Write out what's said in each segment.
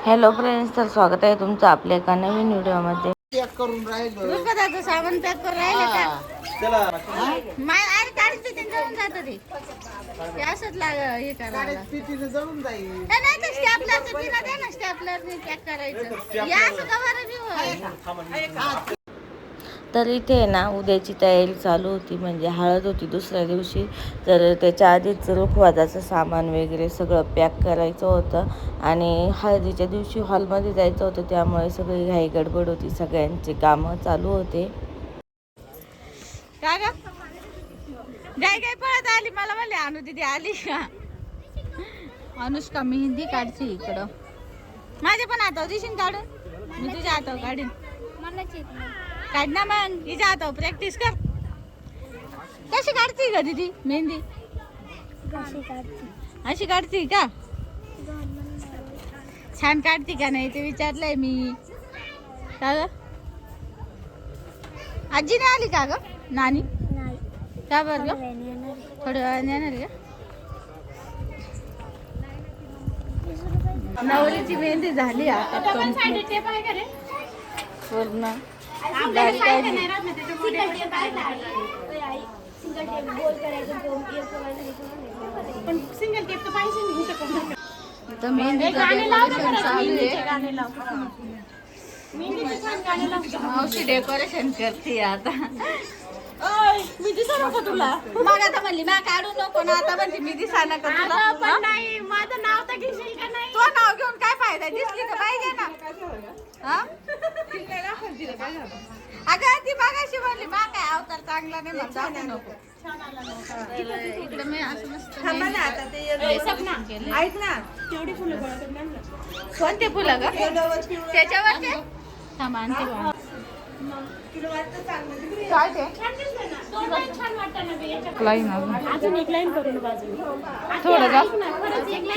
Hello friends, तर स्वागत आहे तुमचं आपल्या एका नवीन व्हिडिओमध्ये. पॅक करून राहिलो. दुधाचं सामान पॅक करून राहिलं का? चला अरे गाडीचं ते जळून जातं ते असंच हे करायला पिटीने जळून जाईल. नाही तर स्टॅपलरचं पिना दे ना, स्टॅपलरने पॅक करायचं. या असं कवर बी तर इथे आहे ना, उद्याची तयारी चालू होती. म्हणजे हळद होती दुसऱ्या दिवशी. तर त्याच्या आधीच रुखवाजाचं सामान वगैरे सगळं पॅक करायचं होतं. आणि हळदीच्या दिवशी हॉलमध्ये जायचं होतं, त्यामुळे सगळी घाई गडबड होती. सगळ्यांचे कामं चालू होते. का ग गाय गाय पळत आली, मला म्हणले अनु दीदी आली का? अनुष्का मेहंदी काढची इकडं. माझ्या पण हातावर दिशीन काढून, मी तुझ्या हातावर काढीन. काढ ना मग, हिच्या हातावर प्रॅक्टिस कर. कशी काढती का दीदी मेहंदी? अशी काढती का? छान काढती का नाही ते विचारलंय मी. का ग आजी नाही आली का ग? नानी का बरं ग? थोड्या वेळाने येणार का? नवरीची मेहंदी झाली आता पूर्ण. मेहंदी मावशी डेकोरेशन करते आता. मी दिसा नको तुला. मग आता म्हणली मी काढू नको ना, आता म्हणते मी दिसा नको तुला. पण नाही, माझं नाव तर घेशील का नाही? तो नाव घेऊन काय फायदा? दिसली तर पाहिजे ना. अगं ती मागाशी म्हणली मा काय अवतार चांगला नाही, मग जाऊ नको. इकडे मी असं मस्त ऐक ना, तेवढी फुलं गोळा करून. कोणते फुलं ग त्याच्यावर? काय ते लाईन अजून एक लाईन करून थोडं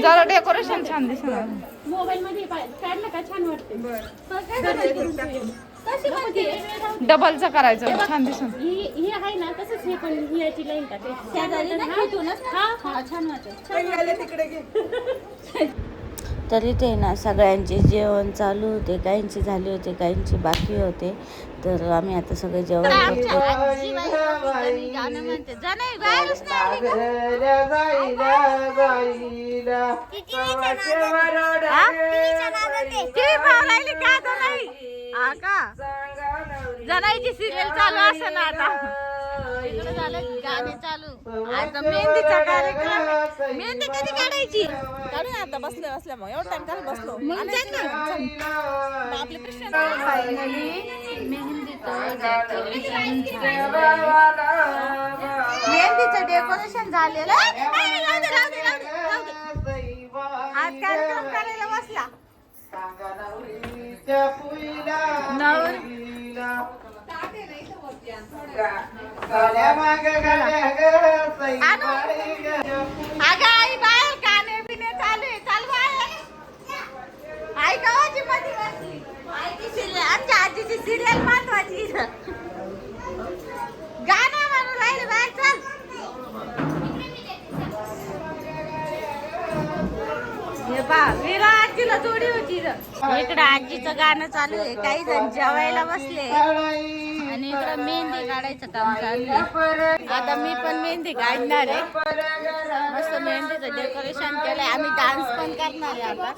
जरा डेकोरेशन छान दिसणार. मोबाईल मध्ये काढलं का छान वाटते. डबलचं करायचं, छान दिसून. ही आहे ना तसंच हे पण याची लाईन का छान वाटत तिकडे. तरी ते ना सगळ्यांचे जेवण चालू होते. काहींचे झाले होते, काहींचे बाकी होते. तर आम्ही आता सगळे जेवण करतो. जनाईची सिरियल चालू असं ना आता. इकडे झालं गाणे चालू. आता मेहंदीचा कार्यक्रम. मेहंदी कधी काढायची? काढून आता बसल्या मग एवढा टाइम काय बसलो. आपले प्रश्न फायनली मेहंदीचं डेकोरेशन झालेलं. आज कार्यक्रम करायला बसला. अगं आई बाहेर गाणे बिने चालू आहे. चाल बाहेर. आई गावाची मध्ये बसली. आमच्या आजीची सिरियल महत्वाची. गाणं म्हणून राहिले बाहेर. चल हे पा वीरा आजीला जोडी होती. इकडं आजीचं गाणं चालू आहे. काही जण जेवायला बसले आणि इकडं मेहंदी काढायचं काम चालू आहे. आता मी पण मेहंदी काढणार आहे. मस्त मेहंदीचं डेकोरेशन केलंय. आम्ही डान्स पण करणार आहे आता.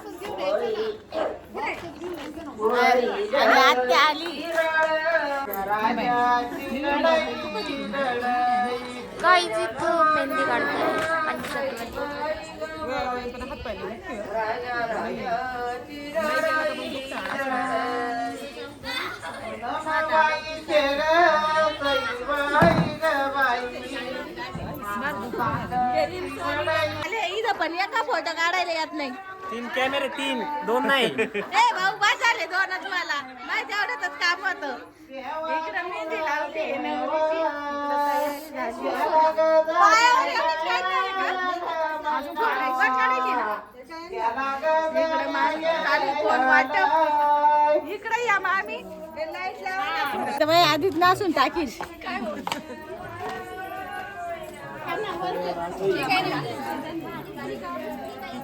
आणि आत्या आली. काही जिथं मेहंदी काढते इथं पण एका फोटो काढायला येत नाही. 3 कॅमेरे 3 2 नाही. ए भाऊ बस झाले 2च मला. माहिती एवढंच काम होतं. इकडं मेहंदी लावते. इकडे या मामी लाईट लावा. आधीच नासून टाकील.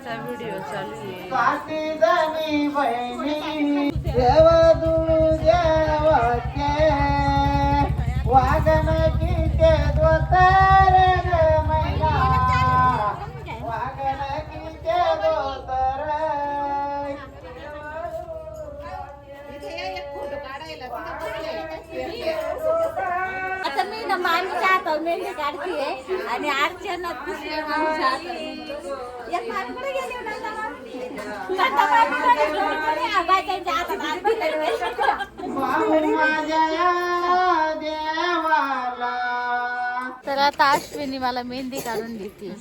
लग्नाचा व्हिडिओ चालू आहे. काठी जाणी बहिणी देवा दुळू देवाचे वागणकीचे दोतर ग मैना वागणकीचे दोतर आता मी ना मामीच्या हातावर मेहंदी काढतीये आणि अर्चना दुसऱ्या मामीच्या हातावर मेहंदी. एक मामी कुठे गेली होती आता मामी? नंतर मामी कडे घेऊन कोणी बायकांच्या हातात हात दिले. वाहू माझ्या देवाला. तर आता अश्विनी मला मेहंदी काढून देते.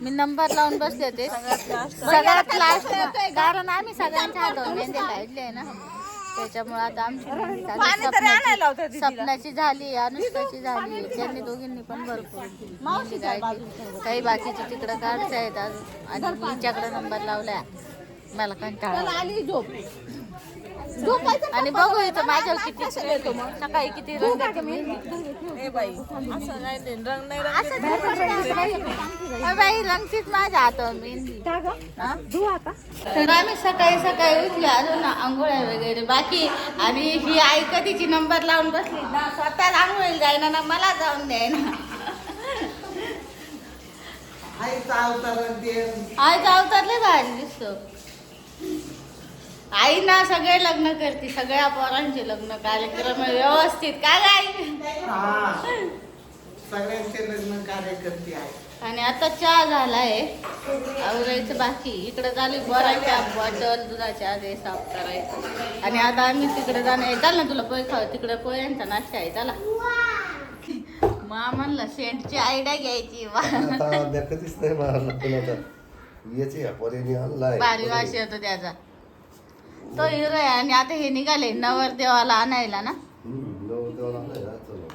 मी नंबर लावून बसले होते सगळ्यात लास्ट, कारण आम्ही सगळ्यांच्या हातावर मेहंदी काढली आहे ना, त्याच्यामुळे आता आमची मेहंदी काढली. सपनाची झाली, अनुष्काची झाली, त्यांनी दोघींनी पण भरपूर मेहंदी काढली. काही बाकीचे तिकडं काढता आहेत अजून, आणि मी हिच्याकडे नंबर लावलाय. मला कंटाळा आणि बघू इथं माझ्यावर किती सकाळी किती रंग देते मेहंदी. बाई रंगतीच माझ्या हातावर मेहंदी. तर आम्ही सकाळी सकाळी उठले, अजून आंघोळ्या वगैरे बाकी. आणि ही आई कधीची नंबर लावून बसली ना, स्वतः आंघोळीला जाईना ना मला जाऊन द्यायना. आईचा अवतार ते आईचा अवतारले भारी दिसतो. आई ना सगळे लग्न करते, सगळ्या पोरांचे लग्न कार्यक्रम व्यवस्थित काय आई. हा सगळ्यांचे लग्न कार्यकर्ते आहे. आणि आता चहा झालाय, आवरायचं बाकी. इकडे झाली बोराच्या बॉटल, दुधाच्या ते साफ करायचं. आणि आता आम्ही तिकडे जाणार. चाल ना तुला पोहे खाऊ, तिकडे पोह्यांचा नाश्ता आहे. चला मा म्हणलं सेंटची आयडिया घ्यायची. आता देखतच नाही मारला पण आता याची पोरीने आणलाय भारी वास येतो त्याचा. तो हिरो आहे. आणि आता हे निघाले नवरदेवाला आणायला ना. नवरदेवाला आणलाय ना. चलो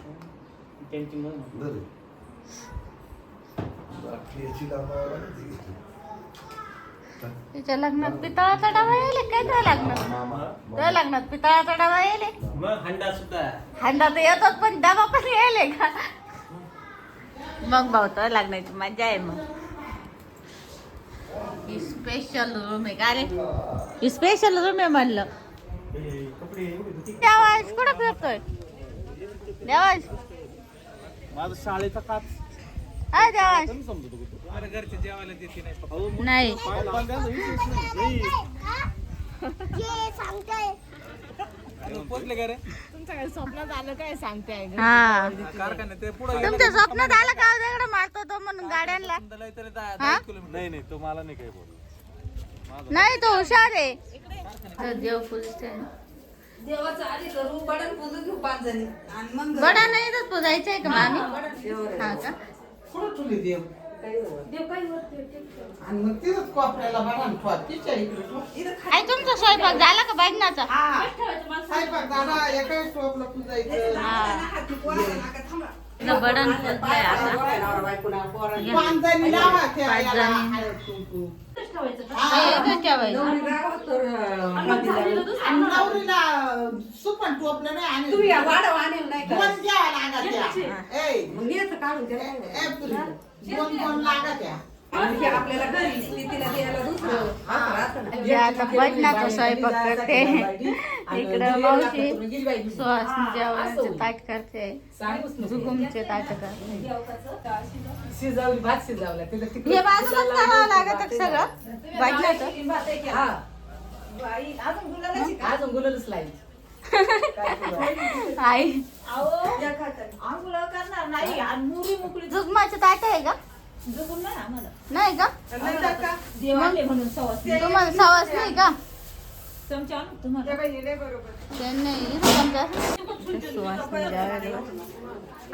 त्यांची मग बरं बाकी याची कामावर आली. तिच्या लग्नात पितळाचा डबा येईल काय? तुझ्या लग्नात पितळाचा डबा येईल. मग हंडा सुद्धा हंडा तर येतोच, पण डबा पण येईल का? मग भाऊ तर लग्नाची मजा आहे. मग ही स्पेशल रूम आहे का रे? ही स्पेशल रूम आहे म्हणलं. देवास कुठं फिरतोय? देवास माझं शाळेचा काच हा देवास घरचे जेवायला देते नाही. नाही. पोचले का रे? हा कारखान्यात ते पुढे तुमच्या स्वप्नात आलं का दगड मारतो तो म्हणून गाड्यांना? हा? नाही नाही तो मला नाही काही बोल. नाही तो हुशार आहे. तर देव पूजते. बडा नाही तर पुजायचं आहे का मामी? हा का? कुठं ठेवली देव? आणि मग तिथंच कोपऱ्याला बघा ठेवा. तिच्या इकडे ठेवा. आई तुमचा स्वयंपाक झाला का बघण्याचा? हा स्वयंपाक झाला. एकाही टोपला पुजायचं. बडण पुजलंय आता. पांजणी लावा त्या पाच याला जणी. हळद कुंकू. इथं ठेवायचं. आणि नवरीला सुपण टोपलं नाही आणि दोन द्यावा लागत त्या. ए, पुरी, दोन लागत त्या. जे आता बडणाचा स्वयंपाक करते. इकडं मावशी सुहासनी जेवणाचं ताट करते. जुगुमचे ताट करते. हे बाजूलाच करावं लागत आहे सगळं बडण्याचं. आई जुगमाचे ताट आहे का? नाही का? तुम्हाला सवास नाही का?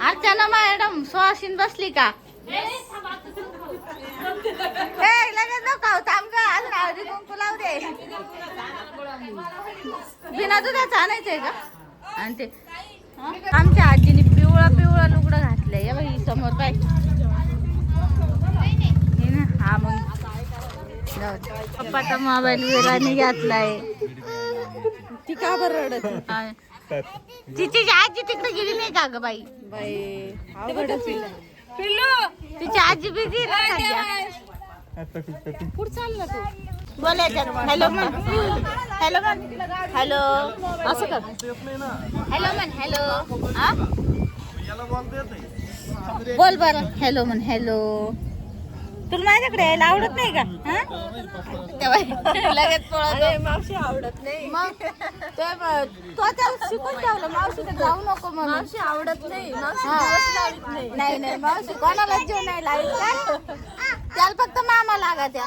अर्चना मॅडम सुहासीन बसली का? लगेच नको थांब का, अजून हळदी कुंकू लावू दे. बिना दुधाचं आणायचंय का? आणि ते आमच्या आजीने पिवळा पिवळा लुगडं घातलंय. बाई समोर काय हा मग पप्पाचा मोबाईल विराने घातलाय. ती का बरं रडत? तिची आजी तिकडे गेली नाही का ग बाई? पिल्लू तिची आजी बिझी कुठं चालला तू बोलायचं हॅलो म्हण हॅलो म्हण हॅलो असं कर हॅलो म्हण हॅलो हा बोल बरं हॅलो म्हण हॅलो तुला माझ्याकडे यायला आवडत नाही का तेव्हा लगेच पळत मावशी आवडत नाही मग ते तो त्याला शिकून ठेवलं मावशी जाऊ नको म्हणून मावशी आवडत नाही मावशी हा. दिवस लावीत नाही नाही नाही मावशी कोणाला जीव नाही लावत का त्याला फक्त मामा लागा त्या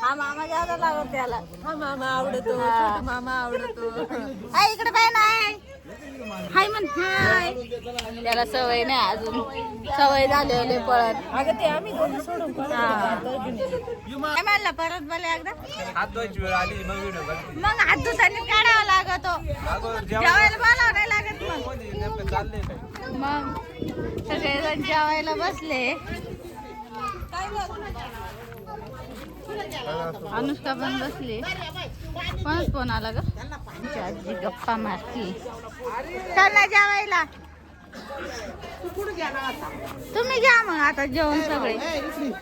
हा मामा जादा लागत त्याला हा मामा आवडतो हा. छोटू मामा आवडतो हाय इकडे बाय नाही हाय म्हण हाय त्याला सवय नाही अजून सवय झाली पळत अगं ते आम्ही दोघं सोडून काय म्हणलं परत बोला एकदा हात धुवायची वेळ आली मग व्हिडिओ काढते मग हात दुसऱ्याने काढावा लागतो अगं जेवायला बोलावं नाही लागत मग कोणी नेमकं चाललंय काय मग सगळेजण जेवायला बसले अनुष्का पण बसली कोणच फोन आला ग आजी गप्पा मारती चल ना जेवायला तुम्ही घ्या मग आता जेवण सगळे